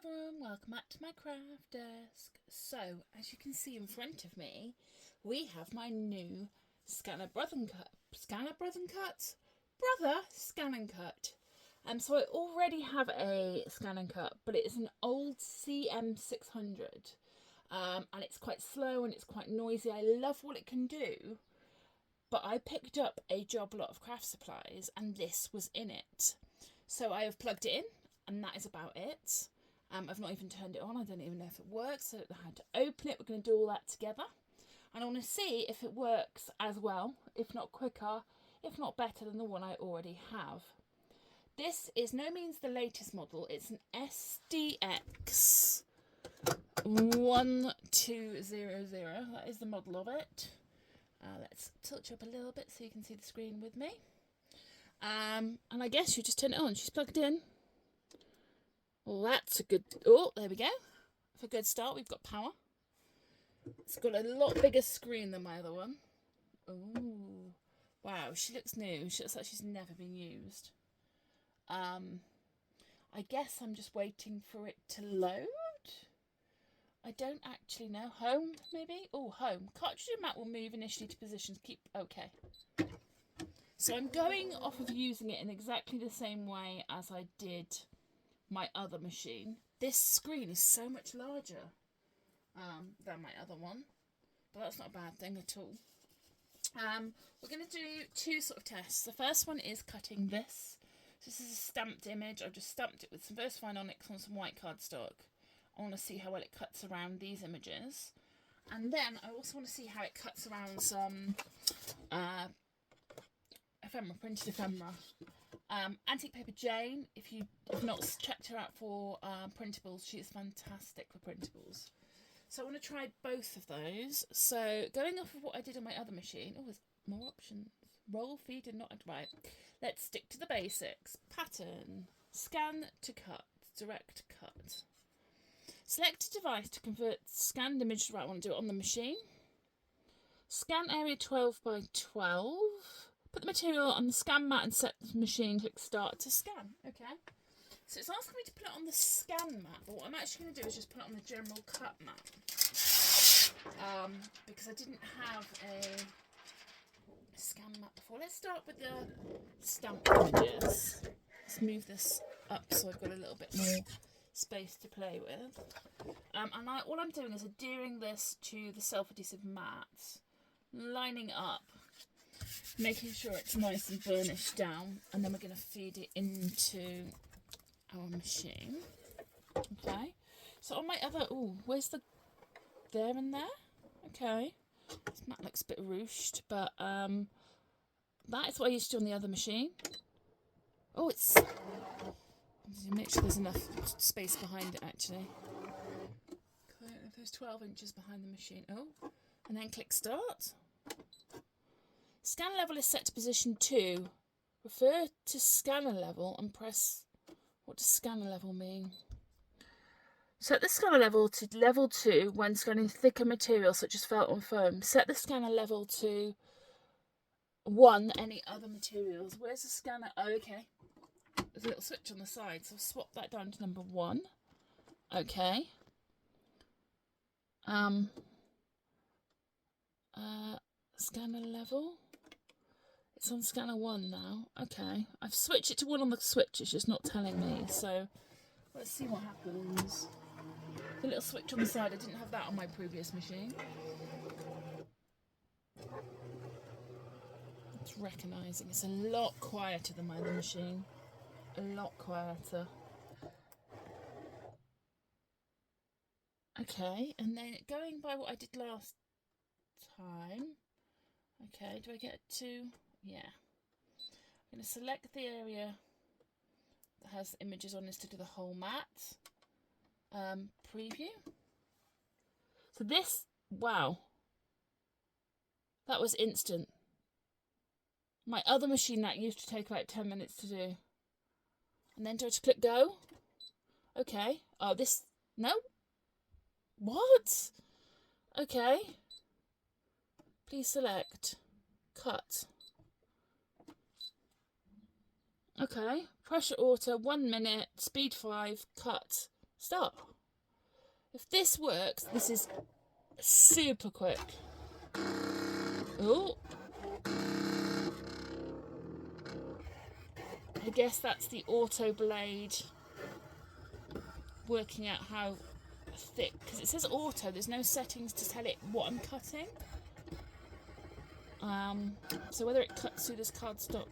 everyone, welcome back to my craft desk. So, as you can see in front of me, we have my new scanner brother and cut. So I already have a scan and cut, but it is an old CM600. And it's quite slow and it's quite noisy. I love what it can do, but I picked up a job lot of craft supplies and this was in it. So I have plugged it in and that is about it. I've not even turned it on. I don't even know if it works. So I don't know how to open it. We're going to do all that together. And I want to see if it works as well, if not quicker, if not better than the one I already have. This is no means the latest model. It's an SDX 1200. That is the model of it. Let's tilt you up a little bit so you can see the screen with me. And I guess you just turn it on. She's plugged in. Well, that's a good... Oh, there we go. For a good start, we've got power. It's got a lot bigger screen than my other one. Oh, wow. She looks new. She looks like she's never been used. I guess I'm just waiting for it to load. I don't actually know. Home, maybe? Oh, home. Cartridge and mat will move initially to positions. Keep... Okay. So I'm going off of using it in exactly the same way as I did my other machine. This screen is so much larger than my other one, but that's not a bad thing at all. We're going to do two sort of tests. The first one is cutting this. So this is a stamped image. I've just stamped it with some VersaFine Onyx on some white cardstock. I want to see how well it cuts around these images, and then I also want to see how it cuts around some ephemera, printed ephemera. Antique Paper Jane, if you have not checked her out for printables, she is fantastic for printables. So I want to try both of those. So going off of what I did on my other machine, oh, there's more options. Roll, feed and not right. Let's stick to the basics. Pattern, scan to cut, direct cut. Select a device to convert scanned image to right. I want to do it on the machine. Scan area 12 by 12. Put the material on the scan mat and set the machine. Click start to scan. Okay. So it's asking me to put it on the scan mat, but what I'm actually going to do is just put it on the general cut mat. Because I didn't have a scan mat before. Let's start with the stamp images. Let's move this up so I've got a little bit more space to play with. All I'm doing is adhering this to the self-adhesive mat, lining up, making sure it's nice and burnished down, and then we're going to feed it into our machine. Okay, so on my other, oh, where's the, there and there? Okay, this mat looks a bit ruched, but that is what I used to do on the other machine. Oh, it's, make sure there's enough space behind it actually. Okay, if there's 12 inches behind the machine. Oh, and then click start. Scan level is set to position 2. Refer to scanner level and press... What does scanner level mean? Set the scanner level to level 2 when scanning thicker material such as felt or foam. Set the scanner level to 1 any other materials. Where's the scanner? Oh, okay. There's a little switch on the side, so I'll swap that down to number 1. Okay. Scanner level. It's on scanner 1 now. Okay. I've switched it to 1 on the switch. It's just not telling me. So let's see what happens. The little switch on the side, I didn't have that on my previous machine. It's recognising. It's a lot quieter than my other machine. A lot quieter. Okay. And then going by what I did last time. Okay. Do I get to... Yeah, I'm going to select the area that has images on instead of the whole mat. Preview. So this, wow, that was instant. My other machine that used to take about 10 minutes to do. And then do I just click go? Okay. Oh, this, no? What? Okay. Please select cut. Okay, pressure auto, 1 minute, speed 5, cut, Stop. If this works, this is super quick. Oh. I guess that's the auto blade working out how thick, because it says auto, there's no settings to tell it what I'm cutting. So whether it cuts through this cardstock,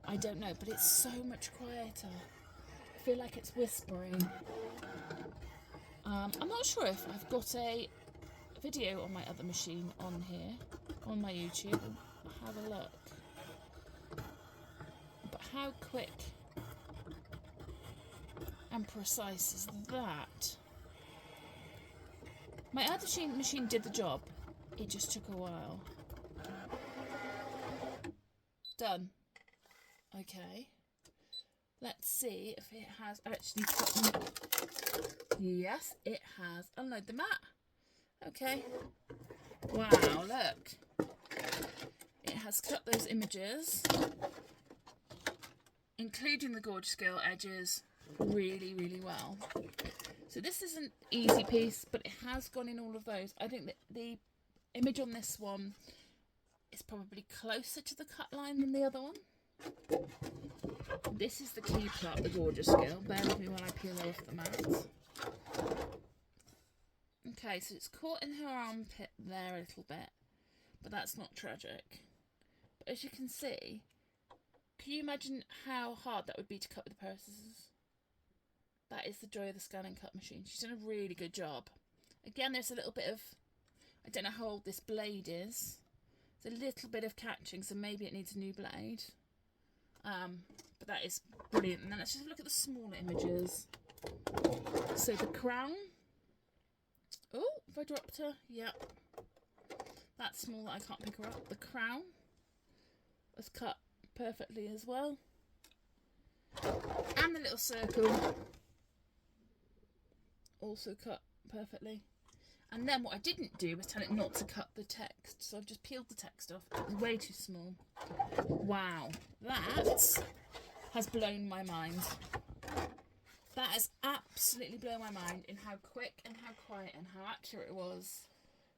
I don't know, but it's so much quieter. I feel like it's whispering. I'm not sure if I've got a video on my other machine on here, on my YouTube. Have a look. But how quick and precise is that? My other machine did the job. It just took a while. Done. Okay. Let's see if it has actually cut. Yes, it has. Unload the mat. Okay. Wow, look. It has cut those images, including the gorgeous scale edges, really, really well. So this is an easy piece, but it has gone in all of those. I think that the image on this one is probably closer to the cut line than the other one. This is the key part, the gorgeous scale. Bear with me while I peel off the mat. Okay, so it's caught in her armpit there a little bit, but that's not tragic. But as you can see, can you imagine how hard that would be to cut with a pair of scissors? That is the joy of the scan and cut machine. She's done a really good job. Again, there's a little bit of, I don't know how old this blade is. There's a little bit of catching, so maybe it needs a new blade. But that is brilliant. And then let's just look at the smaller images. So the crown. Oh, if I dropped her, yep. That's small, I can't pick her up. The crown was cut perfectly as well. And the little circle also cut perfectly. And then what I didn't do was tell it not to cut the text. So I've just peeled the text off. It was way too small. Wow, that has blown my mind. That has absolutely blown my mind in how quick and how quiet and how accurate it was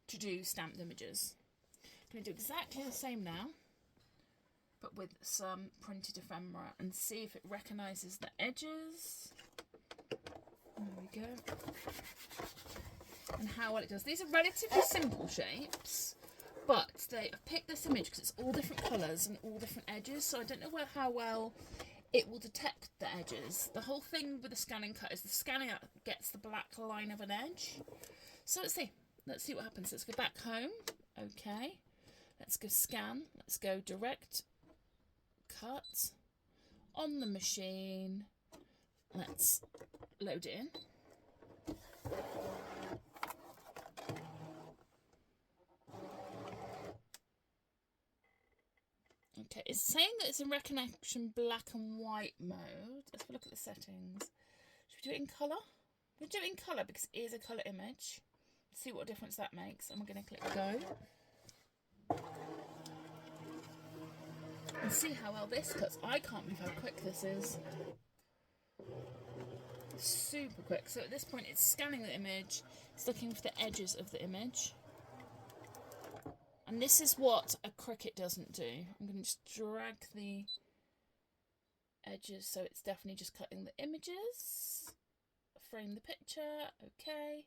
to do stamped images. I'm going to do exactly the same now, but with some printed ephemera, and see if it recognises the edges. There we go. And how well it does. These are relatively simple shapes, but I've picked this image because it's all different colours and all different edges, so I don't know how well it will detect the edges. The whole thing with the scanning cut is the scanning gets the black line of an edge. So let's see what happens. Let's go back home. Okay, let's go scan. Let's go direct cut on the machine. Let's load it in. Okay, it's saying that it's in recognition black and white mode. Let's have a look at the settings. Should we do it in colour? We'll do it in colour because it is a colour image. See what difference that makes. And we're going to click go. And see how well this cuts. I can't believe how quick this is. Super quick. So at this point it's scanning the image. It's looking for the edges of the image. And this is what a Cricut doesn't do. I'm going to just drag the edges so it's definitely just cutting the images. Frame the picture. Okay.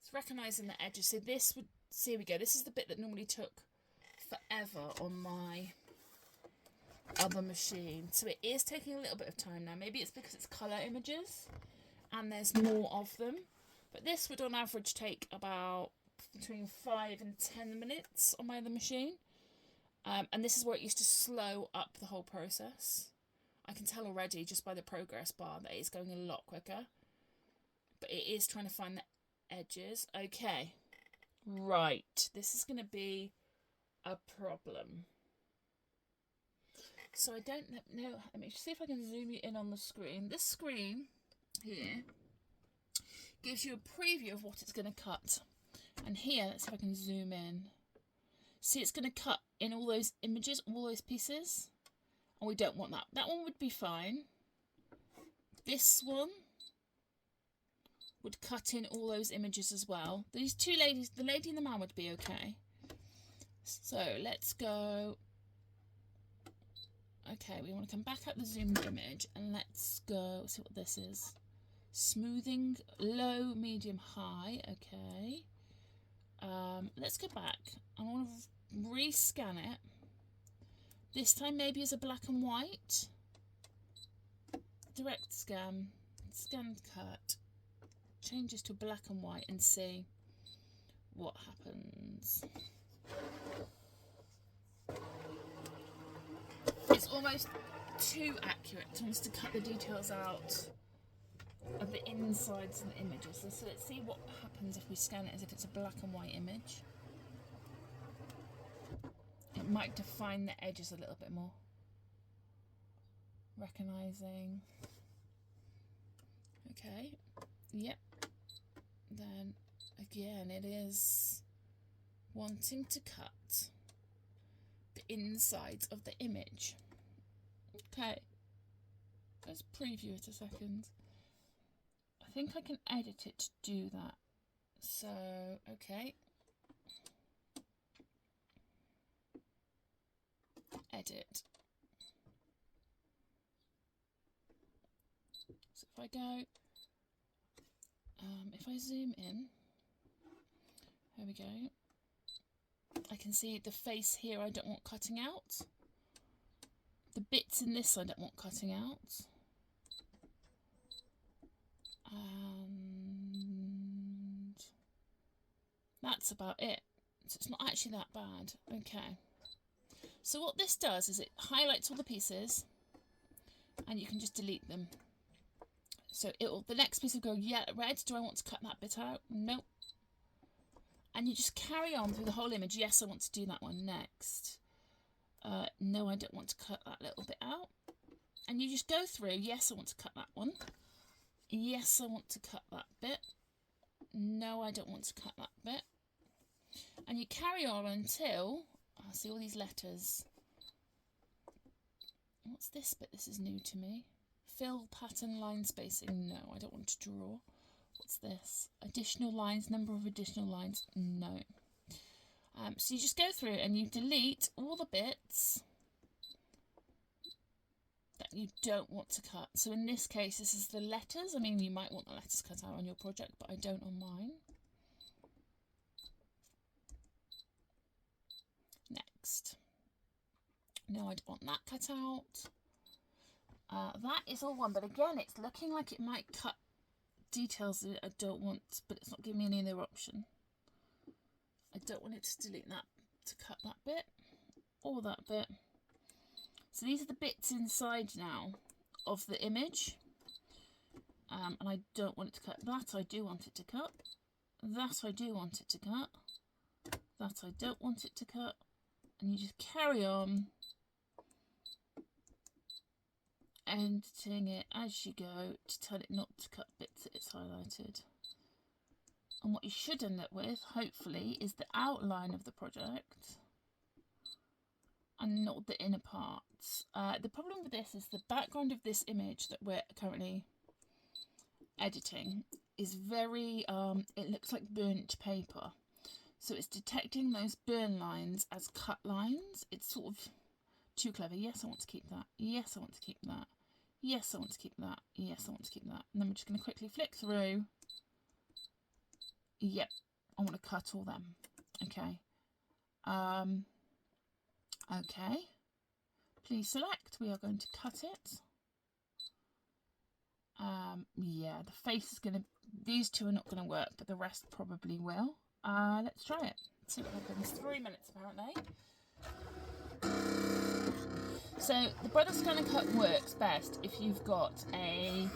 It's recognising the edges. So this would, so here we go. This is the bit that normally took forever on my other machine. So it is taking a little bit of time now. Maybe it's because it's colour images and there's more of them. But this would on average take about between 5 and 10 minutes on my other machine. And this is where it used to slow up the whole process. I can tell already just by the progress bar that it's going a lot quicker. But it is trying to find the edges. Okay. Right. This is going to be a problem. So I don't know. Let me see if I can zoom you in on the screen. This screen here gives you a preview of what it's going to cut. And here, let's see if I can zoom in. See, it's going to cut in all those images, all those pieces. And we don't want that. That one would be fine. This one would cut in all those images as well. These two ladies, the lady and the man, would be okay. So let's go. Okay, we want to come back up the zoomed image and let's go see what this is. Smoothing, low, medium, high. Okay. Let's go back. I want to rescan it. This time maybe as a black and white. Direct scan. Scan cut. Change this to black and white and see what happens. It's almost too accurate. It wants to cut the details out of the insides of the images. So let's see what happens if we scan it as if it's a black and white image. It might define the edges a little bit more. Recognizing. Okay. Yep. Then again, it is wanting to cut the insides of the image. Okay. Let's preview it a second. I think I can edit it to do that. So, okay. Edit. So if I go, if I zoom in, there we go. I can see the face here I don't want cutting out. The bits in this I don't want cutting out. And that's about it. So it's not actually that bad. Okay. So what this does is it highlights all the pieces and you can just delete them. So the next piece will go, yeah, red. Do I want to cut that bit out? Nope. And you just carry on through the whole image. Yes, I want to do that one next. No, I don't want to cut that little bit out. And you just go through. Yes, I want to cut that one. Yes, I want to cut that bit. No, I don't want to cut that bit. And you carry on until, I see all these letters. What's this bit? This is new to me. Fill pattern line spacing. No, I don't want to draw. What's this? Additional lines, number of additional lines. No. So you just go through and you delete all the bits that you don't want to cut. So in this case, this is the letters. I mean, you might want the letters cut out on your project, but I don't on mine. Next. No, I don't want that cut out. That is all one, but again, it's looking like it might cut details that I don't want, but it's not giving me any other option. I don't want it to delete that, to cut that bit or that bit. So these are the bits inside now of the image, and I don't want it to cut. That I do want it to cut. That I do want it to cut. That I don't want it to cut. And you just carry on editing it as you go to tell it not to cut bits that it's highlighted. And what you should end up with, hopefully, is the outline of the project and not the inner parts. The problem with this is the background of this image that we're currently editing is very, it looks like burnt paper. So it's detecting those burn lines as cut lines. It's sort of too clever. Yes, I want to keep that. Yes, I want to keep that. Yes, I want to keep that. Yes, I want to keep that. And then we're just going to quickly flick through. Yep, I want to cut all them. Okay. Okay. Please select. We are going to cut it. Yeah, the face is going to, these two are not going to work, but the rest probably will. Let's try it. See what happens. 3 minutes apparently. So the brother scan and cut works best if you've got a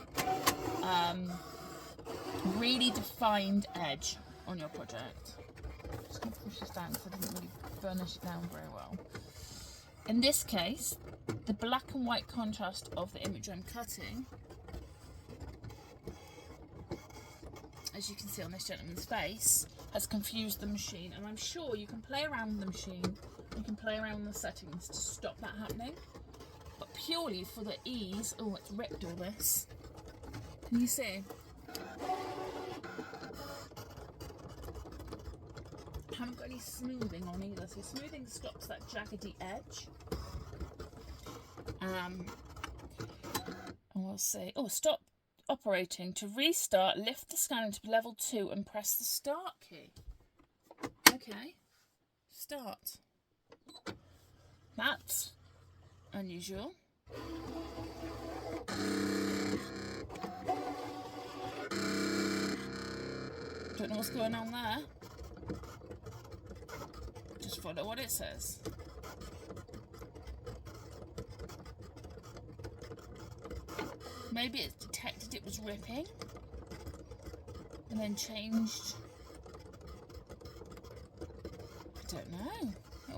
really defined edge on your project. Just going to push this down because I didn't really burnish it down very well. In this case, the black and white contrast of the image I'm cutting, as you can see on this gentleman's face, has confused the machine, and I'm sure you can play around with the machine, you can play around with the settings to stop that happening, but purely for the ease, oh, it's ripped all this, can you see? haven't got any smoothing on either, so smoothing stops that jaggedy edge. And we'll say, oh, stop operating. To restart, lift the scanner to level 2 and press the start key. Okay, start. That's unusual. Don't know what's going on there. Just follow what it says. Maybe it detected it was ripping and then changed. I don't know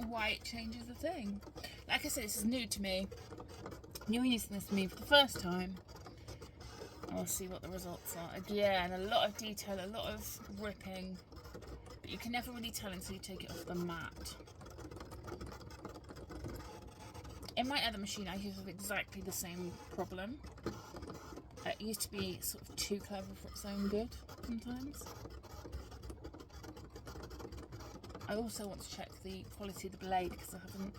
why it changes the thing. Like I said, this is new to me. You're using this for me for the first time. I'll see what the results are. Again, a lot of detail, a lot of ripping, but you can never really tell until you take it off the mat. In my other machine, I used exactly the same problem. It used to be sort of too clever for its own good sometimes. I also want to check the quality of the blade because I haven't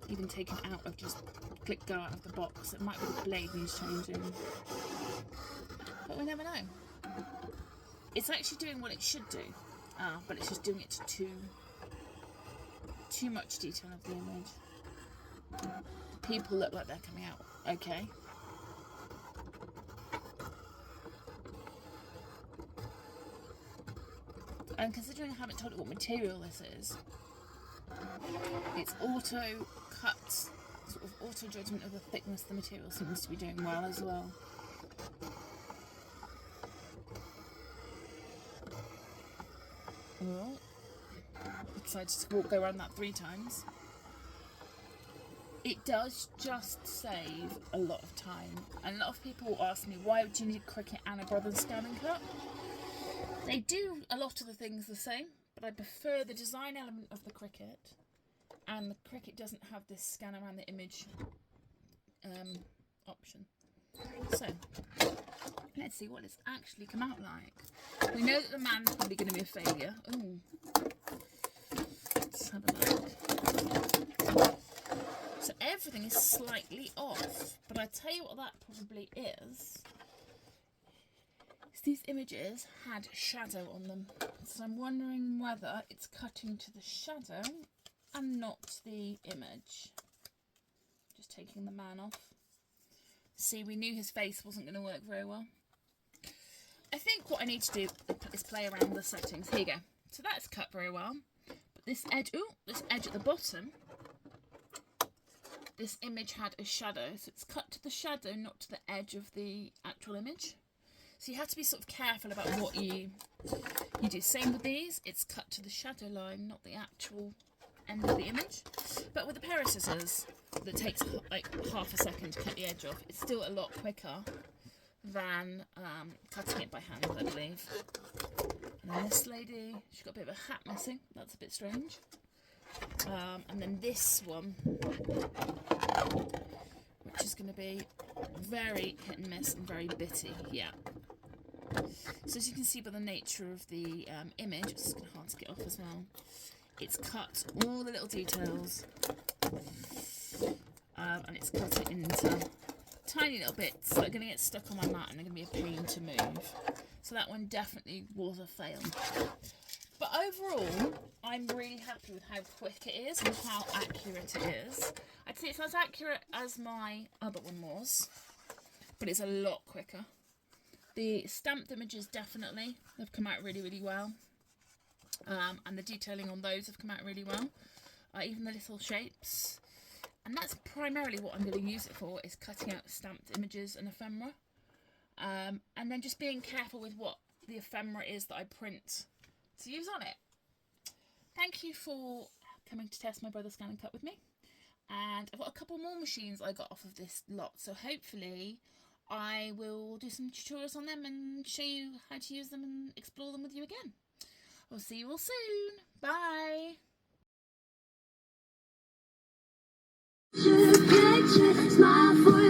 even taken out. I've just clicked go out of the box. It might be the blade needs changing, but we never know. It's actually doing what it should do, but it's just doing it to too much detail of the image. People look like they're coming out okay. And considering I haven't told it what material this is, it's auto cuts, sort of auto judgment of the thickness of the material seems to be doing well as well. Well, I decided to go around that 3 times. It does just save a lot of time. And a lot of people ask me, why would you need a Cricut and a Brothers Scan and Cut? They do a lot of the things the same, but I prefer the design element of the Cricut, and the Cricut doesn't have this scan around the image option. So, let's see what it's actually come out like. We know that the man's probably going to be a failure. Ooh. Let's have a look. So everything is slightly off, but I tell you what that probably is. These images had shadow on them, so I'm wondering whether it's cutting to the shadow and not the image. Just taking the man off. See, we knew his face wasn't going to work very well. I think what I need to do is play around with the settings. Here you go. So that's cut very well, but this edge, this edge at the bottom, this image had a shadow, so it's cut to the shadow, not to the edge of the actual image. So you have to be sort of careful about what you do. Same with these, it's cut to the shadow line, not the actual end of the image. But with a pair of scissors that takes like half a second to cut the edge off, it's still a lot quicker than cutting it by hand, I believe. And then this lady, she's got a bit of a hat missing, that's a bit strange. And then this one, which is going to be very hit and miss and very bitty, yeah. So as you can see by the nature of the image, it's kind of hard to get off as well. It's cut all the little details, and it's cut it into tiny little bits that are going to get stuck on my mat and they're going to be a pain to move. So that one definitely was a fail. But overall, I'm really happy with how quick it is and how accurate it is. I'd say it's not as accurate as my other one was, but it's a lot quicker. The stamped images definitely have come out really, really well. And the detailing on those have come out really well. Even the little shapes. And that's primarily what I'm going to use it for, is cutting out stamped images and ephemera. And then just being careful with what the ephemera is that I print to use on it. Thank you for coming to test my Brothers Scan and Cut with me. And I've got a couple more machines I got off of this lot. So hopefully I will do some tutorials on them and show you how to use them and explore them with you again. I'll see you all soon. Bye. Smile for